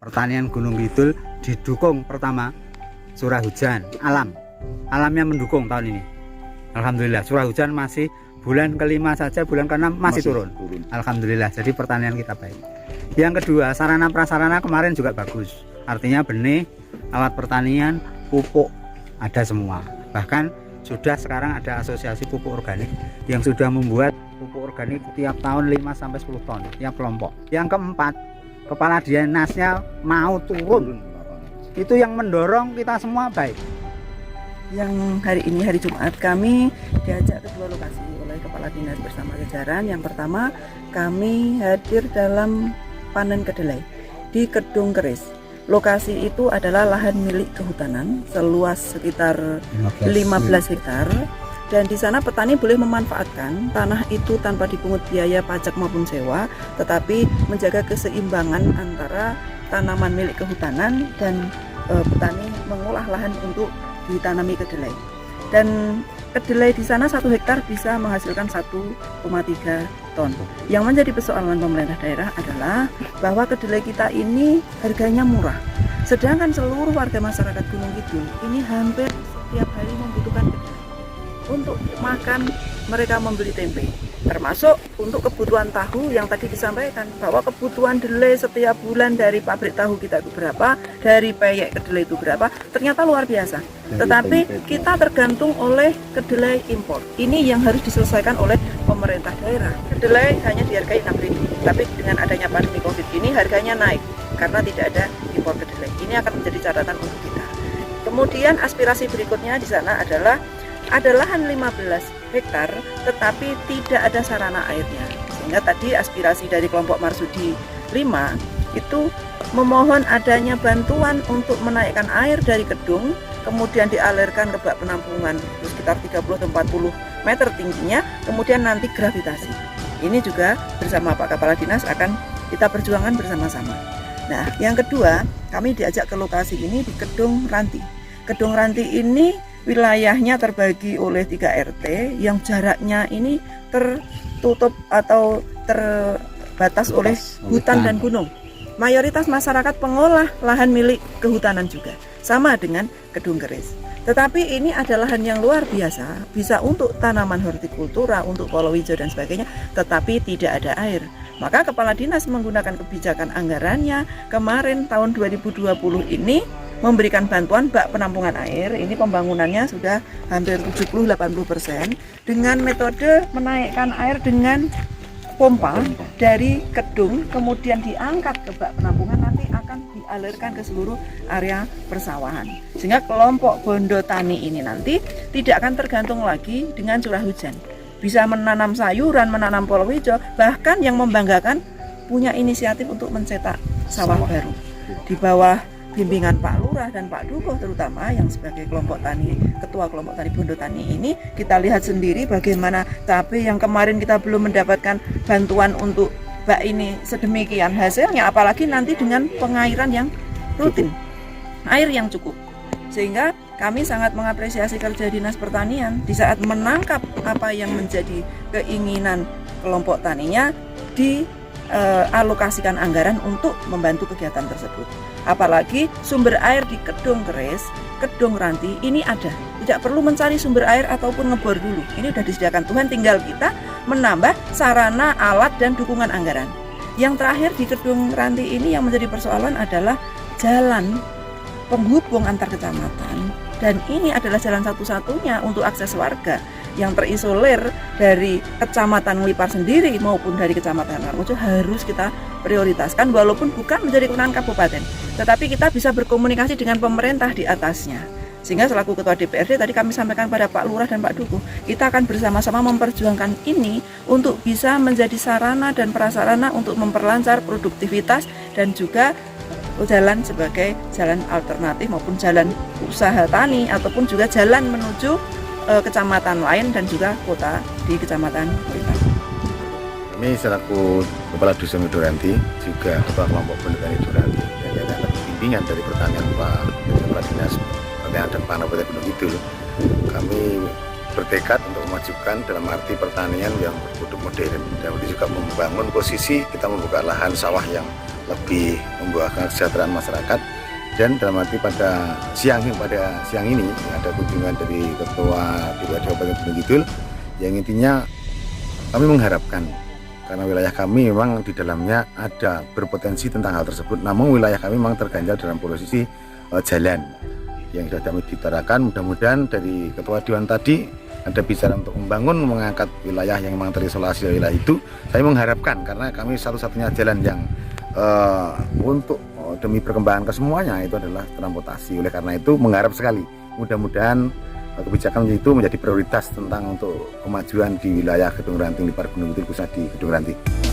Pertanian Gunung Kidul didukung pertama curah hujan, alamnya mendukung tahun ini. Alhamdulillah curah hujan masih bulan kelima saja, bulan ke-6 masih turun. Alhamdulillah, jadi pertanian kita baik. Yang kedua, sarana prasarana kemarin juga bagus. Artinya benih, alat pertanian, pupuk ada semua. Bahkan sudah sekarang ada asosiasi pupuk organik yang sudah membuat pupuk organik tiap tahun 5-10 ton tiap kelompok. Yang keempat, kepala dinasnya mau turun. Itu yang mendorong kita semua baik. Yang hari ini hari Jumat kami diajak ke dua lokasi oleh kepala dinas bersama jajaran. Yang pertama, kami hadir dalam panen kedelai di Kedung Keris. Lokasi itu adalah lahan milik kehutanan seluas sekitar 15 hektar. Dan di sana petani boleh memanfaatkan tanah itu tanpa dipungut biaya pajak maupun sewa, tetapi menjaga keseimbangan antara tanaman milik kehutanan dan petani mengolah lahan untuk ditanami kedelai. Dan kedelai di sana 1 hektar bisa menghasilkan 1,3 ton. Yang menjadi persoalan pemerintah daerah adalah bahwa kedelai kita ini harganya murah. Sedangkan seluruh warga masyarakat Gunung Kidul ini hampir setiap hari membutuhkan kedelai. Untuk makan mereka membeli tempe, termasuk untuk kebutuhan tahu yang tadi disampaikan bahwa kebutuhan kedelai setiap bulan dari pabrik tahu kita itu berapa, dari peyek kedelai itu berapa, ternyata luar biasa. Tetapi kita tergantung oleh kedelai impor. Ini yang harus diselesaikan oleh pemerintah daerah. Kedelai hanya dihargai 6.000, tapi dengan adanya pandemi Covid ini harganya naik karena tidak ada impor kedelai. Ini akan menjadi catatan untuk kita. Kemudian aspirasi berikutnya di sana adalah ada lahan 15 hektar tetapi tidak ada sarana airnya, sehingga tadi aspirasi dari kelompok Marsudi 5 itu memohon adanya bantuan untuk menaikkan air dari Kedung, kemudian dialirkan ke bak penampungan sekitar 30-40 meter tingginya, kemudian nanti gravitasi. Ini juga bersama Pak Kepala Dinas akan kita perjuangkan bersama-sama. Nah, yang kedua, kami diajak ke lokasi ini di Kedung Ranti. Kedung Ranti ini wilayahnya terbagi oleh 3 RT yang jaraknya ini tertutup atau terbatas oleh hutan dan gunung. Mayoritas masyarakat pengolah lahan milik kehutanan juga, sama dengan Kedung Keris. Tetapi ini adalah lahan yang luar biasa, bisa untuk tanaman hortikultura, untuk palawija dan sebagainya, tetapi tidak ada air. Maka Kepala Dinas menggunakan kebijakan anggarannya kemarin tahun 2020 ini memberikan bantuan bak penampungan air. Ini pembangunannya sudah hampir 70-80% dengan metode menaikkan air dengan pompa dari Kedung, kemudian diangkat ke bak penampungan, nanti akan dialirkan ke seluruh area persawahan. Sehingga kelompok Bondo Tani ini nanti tidak akan tergantung lagi dengan curah hujan. Bisa menanam sayuran, menanam palawija, bahkan yang membanggakan punya inisiatif untuk mencetak sawah baru di bawah bimbingan Pak Lurah dan Pak Dukuh, terutama yang sebagai kelompok tani, ketua kelompok tani Bondo Tani ini. Kita lihat sendiri bagaimana cabai yang kemarin kita belum mendapatkan bantuan untuk bak ini sedemikian hasilnya, apalagi nanti dengan pengairan yang rutin, air yang cukup. Sehingga kami sangat mengapresiasi kerja Dinas Pertanian di saat menangkap apa yang menjadi keinginan kelompok taninya, dialokasikan anggaran untuk membantu kegiatan tersebut. Apalagi sumber air di Kedung Keris, Kedung Ranti ini ada, tidak perlu mencari sumber air ataupun ngebor dulu. Ini sudah disediakan Tuhan, tinggal kita menambah sarana, alat, dan dukungan anggaran. Yang terakhir di Kedung Ranti ini yang menjadi persoalan adalah jalan penghubung antar kecamatan, dan ini adalah jalan satu-satunya untuk akses warga yang terisolir dari kecamatan Ngelipar sendiri maupun dari kecamatan Karangrejo harus kita prioritaskan, walaupun bukan menjadi kewenangan kabupaten, tetapi kita bisa berkomunikasi dengan pemerintah di atasnya. Sehingga selaku Ketua DPRD tadi kami sampaikan pada Pak Lurah dan Pak Dukuh, kita akan bersama-sama memperjuangkan ini untuk bisa menjadi sarana dan prasarana untuk memperlancar produktivitas dan juga jalan sebagai jalan alternatif maupun jalan usaha tani ataupun juga jalan menuju kecamatan lain dan juga kota di kecamatan Kuitang. Kami selaku Kepala Dusun Widoranti, juga Ketua Kelompok Bondo Tani Widoranti, yang akan bimbingan dari pertanian Pak Kepala Dinas Pertanian dan Pangan Kabupaten Gunung Kidul. Kami bertekad untuk memajukan dalam arti pertanian yang berproduk modern, dan juga membangun posisi kita membuka lahan sawah yang lebih membuahkan kesejahteraan masyarakat. Dan dalam arti pada siang ini ada kunjungan dari Ketua DPRD Kabupaten Gunung Kidul yang intinya kami mengharapkan, karena wilayah kami memang di dalamnya ada berpotensi tentang hal tersebut, namun wilayah kami memang terganjal dalam posisi jalan yang sudah kami ditarakan. Mudah-mudahan dari Ketua Dewan tadi ada bicara untuk membangun, mengangkat wilayah yang memang terisolasi dari wilayah itu. Saya mengharapkan, karena kami satu-satunya jalan yang untuk demi perkembangan kesemuanya itu adalah transportasi. Oleh karena itu mengharap sekali mudah-mudahan kebijakan itu menjadi prioritas tentang untuk kemajuan di wilayah Kedung Ranting, di Park Gunung Kidul, khususnya di Kedung Ranting.